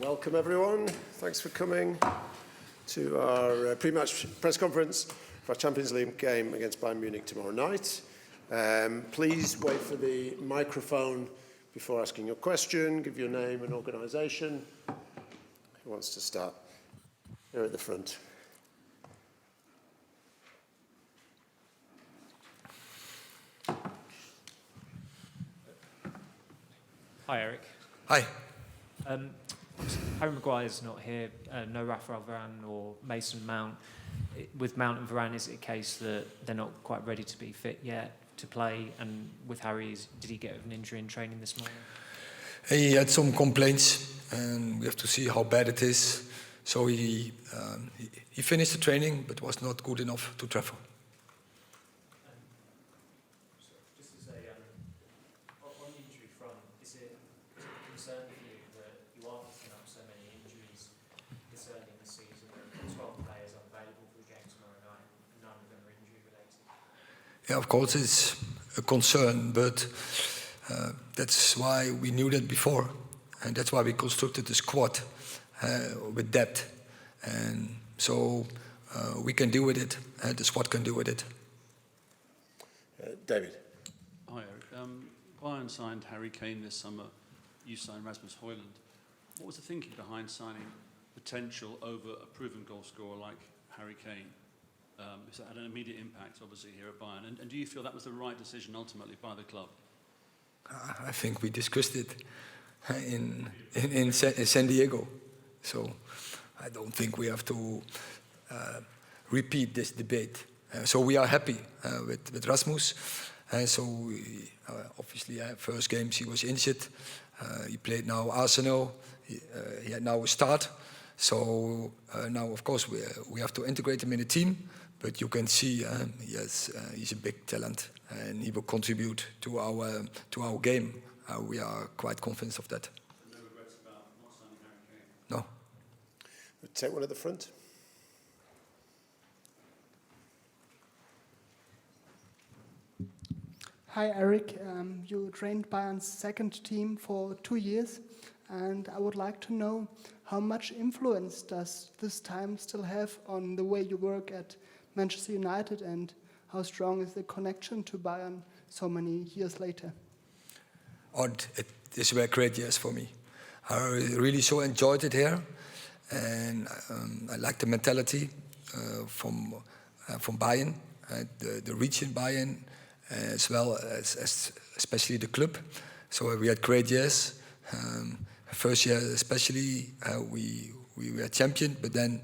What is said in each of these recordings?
Welcome everyone. Thanks for coming to our pre-match press conference for our Champions League game against Bayern Munich tomorrow night. Please wait for the microphone before asking your question. Give your name and organisation. Who wants to start? Here at the front. Hi, Erik. Hi. Harry Maguire's not here, no Rafael Varane or Mason Mount. With Mount and Varane, is it a case that they're not quite ready to be fit yet to play? And with Harry, did he get an injury in training this morning? He had some complaints, and we have to see how bad it is. So he finished the training, but was not good enough to travel. Just to say, on the injury front, is it a concern for you that you are picking up so many injuries this early in the season? 12 players unavailable for the game tomorrow night, and none of them are injury related. Yeah, of course it's a concern, but that's why we knew that before, and that's why we constructed the squad with depth, and so we can deal with it. The squad can deal with it. David. Hi, Erik. Bayern signed Harry Kane this summer. You signed Rasmus Højlund. What was the thinking behind signing potential over a proven goal scorer like Harry Kane? It's had an immediate impact, obviously, here at Bayern. And do you feel that was the right decision ultimately by the club? I think we discussed it in San Diego, so I don't think we have to repeat this debate. So we are happy with Rasmus. So obviously, first games he was injured. He played now Arsenal. He had now a start. So now, of course, we have to integrate him in the team. But you can see, yes, he's a big talent, and he will contribute to our game. We are quite convinced of that. No regrets about not signing Harry Kane? No. We'll take one at the front. Hi, Erik. You trained Bayern's second team for 2 years, and I would like to know how much influence does this time still have on the way you work at Manchester United, and how strong is the connection to Bayern so many years later? These were great years for me. I really so enjoyed it here, and I like the mentality from Bayern, the region Bayern, as well as especially the club. So we had great years. First year especially, we were champion, but then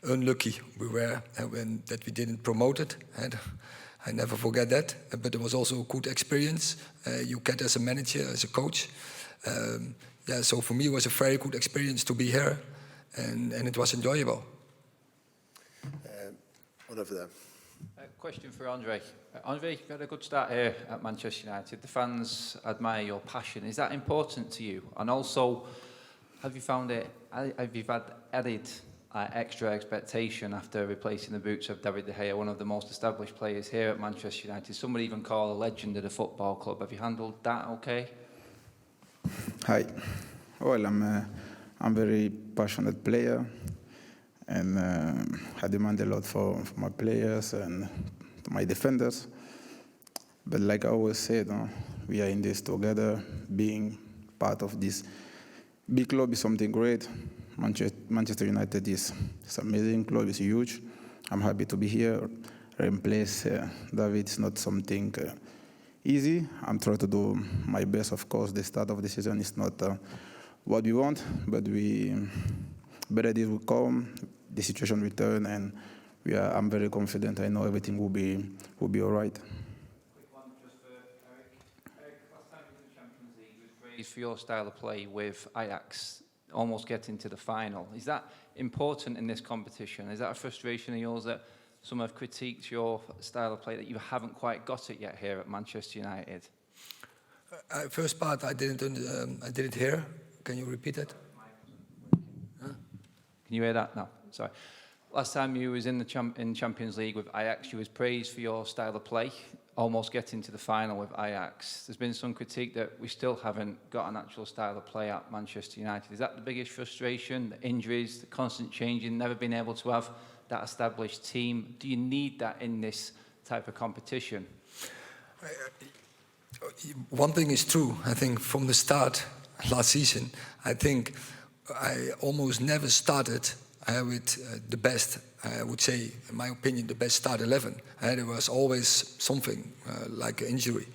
unlucky we were that we didn't promote it. And I never forget that. But it was also a good experience. You get as a manager, as a coach. So for me it was a very good experience to be here, and it was enjoyable. One over there. Question for Andre. Andre, you've had a good start here at Manchester United. The fans admire your passion. Is that important to you? And also, have you had added extra expectation after replacing the boots of David De Gea, one of the most established players here at Manchester United? Some would even call a legend of the football club. Have you handled that okay? Hi. Well, I'm very passionate player, and I demand a lot for my players and my defenders. But like I always said, we are in this together. Being part of this big club is something great. Manchester United is an amazing club. It's huge. I'm happy to be here. Replace David is not something easy. I'm trying to do my best. Of course, the start of the season is not what we want, but better days will come. The situation will turn, and I'm very confident. I know everything will be all right. Quick one just for Erik. Erik, last time you were in the Champions League, you was praised for your style of play with Ajax almost getting to the final. Is that important in this competition? Is that a frustration of yours that some have critiqued your style of play, that you haven't quite got it yet here at Manchester United? First part I didn't hear. Can you repeat it? Huh? Can you hear that? No, sorry. Last time you was in the Champions League with Ajax, you was praised for your style of play almost getting to the final with Ajax. There's been some critique that we still haven't got an actual style of play at Manchester United. Is that the biggest frustration, the injuries, the constant changing, never being able to have that established team? Do you need that in this type of competition? One thing is true. I think from the start last season, I think I almost never started with the best, I would say, in my opinion, the best start 11. There was always something like an injury.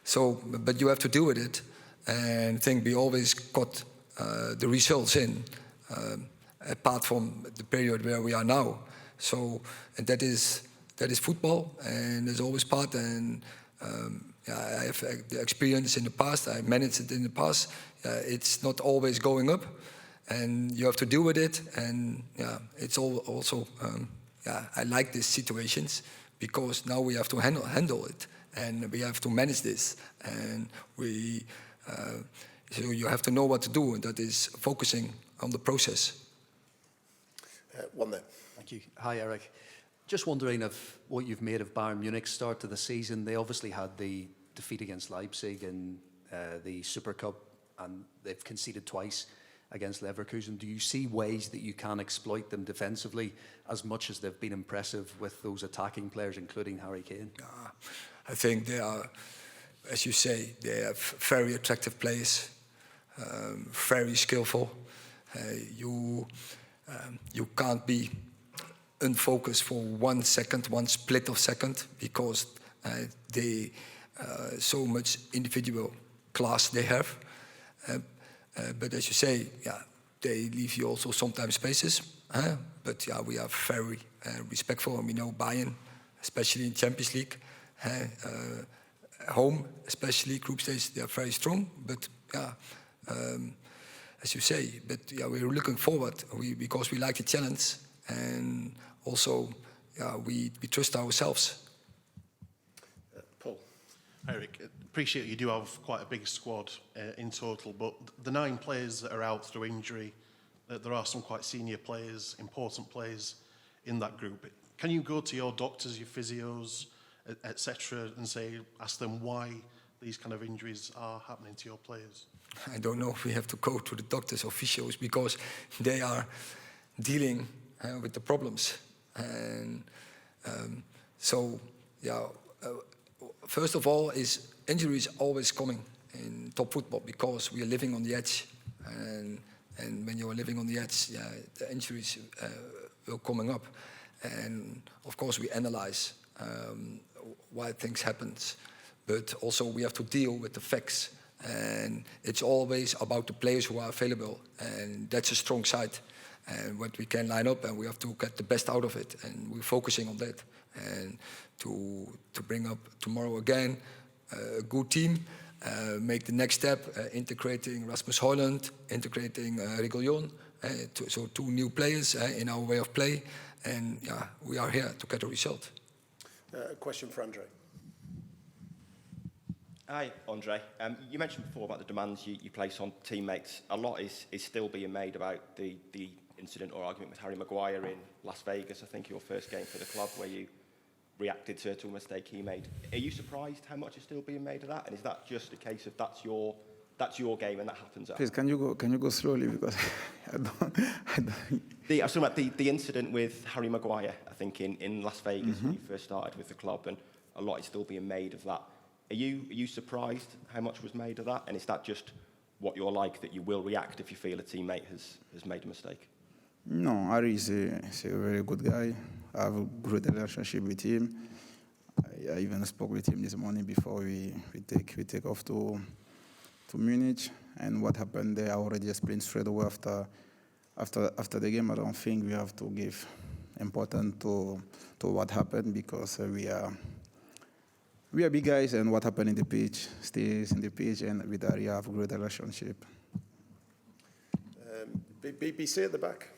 So, but you have to deal with it. And I think we always got the results in, apart from the period where we are now. So, and that is football, and there's always part. And I have the experience in the past. I managed it in the past. It's not always going up. And you have to deal with it, and yeah, it's all also. I like these situations because now we have to handle it, and we have to manage this, and so you have to know what to do, and that is focusing on the process. One there. Thank you. Hi, Erik. Just wondering if what you've made of Bayern Munich's start to the season. They obviously had the defeat against Leipzig in the Super Cup, and they've conceded twice against Leverkusen. Do you see ways that you can exploit them defensively as much as they've been impressive with those attacking players, including Harry Kane? I think they are, as you say, they have very attractive players, very skillful. You can't be unfocused for 1 second, one split of second, because they so much individual class they have. But as you say, yeah, they leave you also sometimes spaces. But yeah, we are very respectful, and we know Bayern, especially in Champions League, home, especially group stage, they are very strong. But yeah, as you say, but yeah, we're looking forward because we like the challenge, and also yeah, we trust ourselves. Paul. Erik, appreciate you do have quite a big squad in total, but the 9 players that are out through injury, there are some quite senior players, important players in that group. Can you go to your doctors, your physios, etc., and ask them why these kind of injuries are happening to your players? I don't know if we have to go to the doctors or physios because they are dealing with the problems, and so yeah. First of all, is injuries always coming in top football because we are living on the edge, and when you are living on the edge, yeah, the injuries will coming up, and of course we analyze why things happen, but also we have to deal with the facts, and it's always about the players who are available, and that's a strong side, and what we can line up, and we have to get the best out of it, and we're focusing on that, and to bring up tomorrow again a good team, make the next step, integrating Rasmus Højlund, integrating Reguilón, so 2 new players in our way of play, and yeah, we are here to get a result. A question for Andre. Hi, Andre. You mentioned before about the demands you place on teammates. A lot is still being made about the incident or argument with Harry Maguire in Las Vegas, I think your first game for the club, where you reacted to a mistake he made. Are you surprised how much is still being made of that? And is that just a case of that's your game and that happens? Please, can you go slowly, because I don't. I was talking about the incident with Harry Maguire, I think in Las Vegas when you first started with the club, and a lot is still being made of that. Are you surprised how much was made of that? And is that just what you're like, that you will react if you feel a teammate has made a mistake? No, Harry is a very good guy. I have a great relationship with him. I even spoke with him this morning before we take off to Munich. And what happened there, I already explained straight away after the game. I don't think we have to give importance to what happened, because we are big guys, and what happened in the pitch stays in the pitch, and with Harry I have a great relationship. BBC at the back.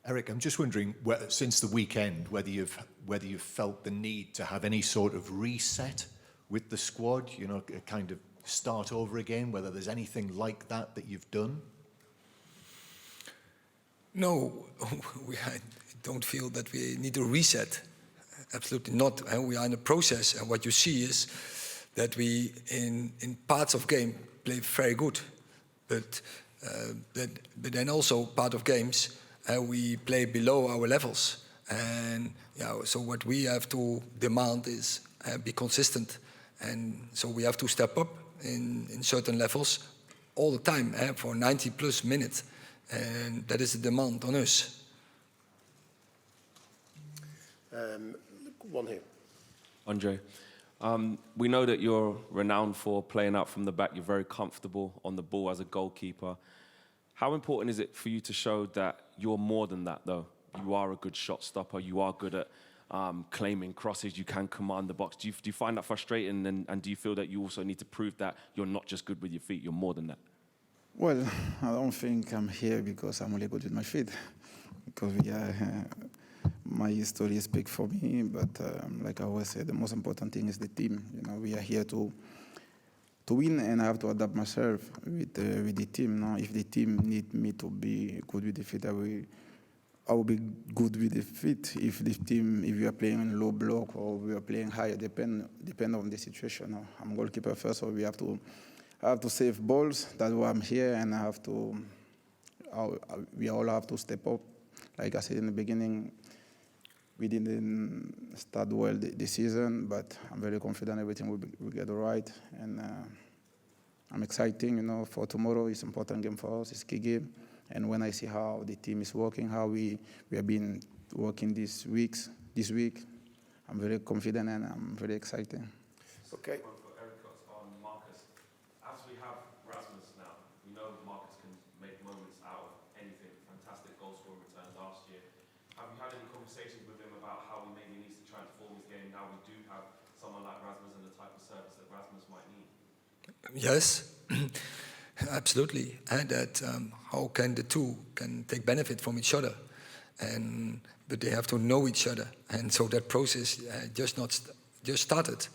Erik, I'm just wondering, since the weekend, whether you've felt the need to have any sort of reset with the squad, you know, kind of start over again, whether there's anything like that that you've done? No, I don't feel that we need a reset. Absolutely not. We are in a process, and what you see is that we, in parts of game, play very good, but then also part of games we play below our levels, and so what we have to demand is be consistent, and so we have to step up in certain levels all the time for 90 plus minutes, and that is the demand on us. One here. Andre, we know that you're renowned for playing out from the back. You're very comfortable on the ball as a goalkeeper. How important is it for you to show that you're more than that, though? You are a good shot stopper. You are good at claiming crosses. You can command the box. Do you find that frustrating? And do you feel that you also need to prove that you're not just good with your feet, you're more than that? Well, I don't think I'm here because I'm only good with my feet. Because my history speaks for me, but like I always say, the most important thing is the team. You know, we are here to win, and I have to adapt myself with the team. Now, if the team need me to be good with the feet, I will be good with the feet. If we are playing low block or we are playing high, depend on the situation. Now, I'm goalkeeper first, so I have to save balls. That's why I'm here, and we all have to step up. Like I said in the beginning, we didn't start well the season, but I'm very confident everything will get all right. And I'm excited, for tomorrow. It's an important game for us. It's a key game. And when I see how the team is working, how we have been working this week, I'm very confident and I'm very excited. Okay. For Erik on Marcus. As we have Rasmus now, we know Marcus can make moments out of anything. Fantastic goal scoring returns last year. Have you had any conversations with him about how he maybe needs to transform his game now we do have someone like Rasmus and the type of service that Rasmus might need? Yes, absolutely. And that how can the two can take benefit from each other, but they have to know each other, and so that process just started,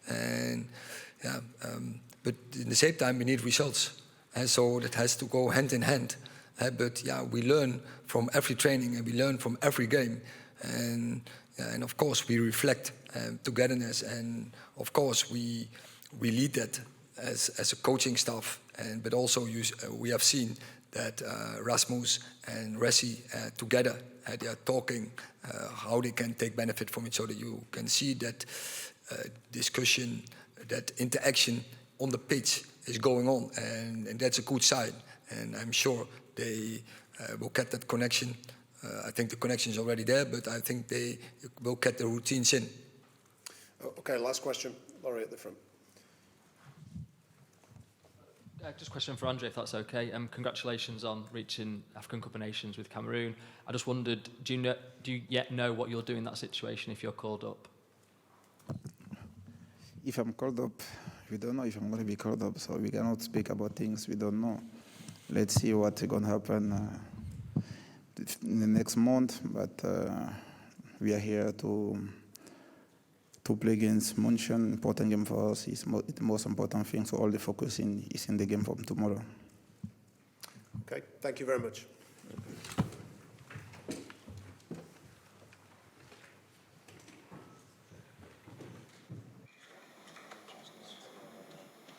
and but in the same time we need results, and so that has to go hand in hand. But we learn from every training and we learn from every game, and of course we reflect togetherness, and of course we lead that as a coaching staff, but also we have seen that Rasmus and Ressi together they are talking how they can take benefit from each other. You can see that discussion, that interaction on the pitch is going on, and that's a good sign, and I'm sure they will get that connection. I think the connection is already there, but I think they will get the routines in. Okay, last question. Laurie at the front. Just a question for Andre, if that's okay. Congratulations on reaching African Cup of Nations with Cameroon. I just wondered, do you yet know what you'll do in that situation if you're called up? If I'm called up, we don't know if I'm going to be called up, so we cannot speak about things we don't know. Let's see what's going to happen in the next month, but we are here to play against München. Important game for us. It's the most important thing, so all the focus is in the game from tomorrow. Okay, thank you very much.